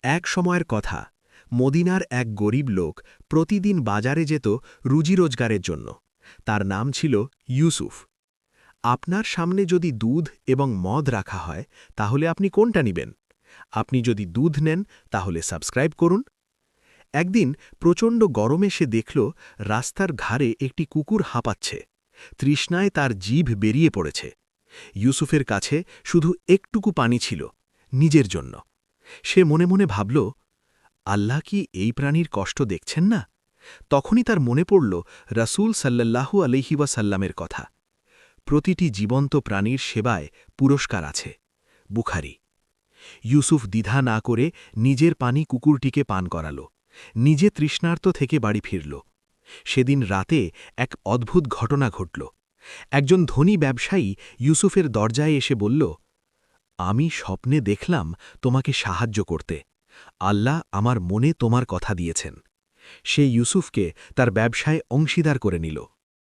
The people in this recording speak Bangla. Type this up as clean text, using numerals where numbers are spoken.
এক সময়ের কথা, মদিনার এক গরিব লোক প্রতিদিন বাজারে যেত রুজি রোজগারের জন্য। তার নাম ছিল ইউসুফ। আপনার সামনে যদি দুধ এবং মদ রাখা হয়, তাহলে আপনি কোনটা নিবেন? আপনি যদি দুধ নেন, তাহলে সাবস্ক্রাইব করুন। একদিন প্রচণ্ড গরমে সে দেখল রাস্তার ধারে একটি কুকুর হাঁপাচ্ছে। তৃষ্ণায় তার জিভ বেরিয়ে পড়েছে। ইউসুফের কাছে শুধু একটুকু পানি ছিল, নিজের জন্য। সে মনে মনে ভাবল, আল্লাহ কি এই প্রাণীর কষ্ট দেখছেন না? তখনই তার মনে পড়ল রাসূল সাল্লাল্লাহু আলাইহি ওয়াসাল্লামের কথা, প্রতিটি জীবন্ত প্রাণীর সেবায় পুরস্কার আছে। বুখারী। ইউসুফ দ্বিধা না করে নিজের পানি কুকুরটিকে পান করাল, নিজে তৃষ্ণার্ত থেকে বাড়ি ফিরল। সেদিন রাতে এক অদ্ভুত ঘটনা ঘটল। একজন ধনী ব্যবসায়ী ইউসুফের দরজায় এসে বলল, আমি স্বপ্নে দেখলাম তোমাকে সাহায্য করতে। আল্লাহ আমার মনে তোমার কথা দিয়েছেন। সে ইউসুফকে তার ব্যবসায় অংশীদার করে নিল।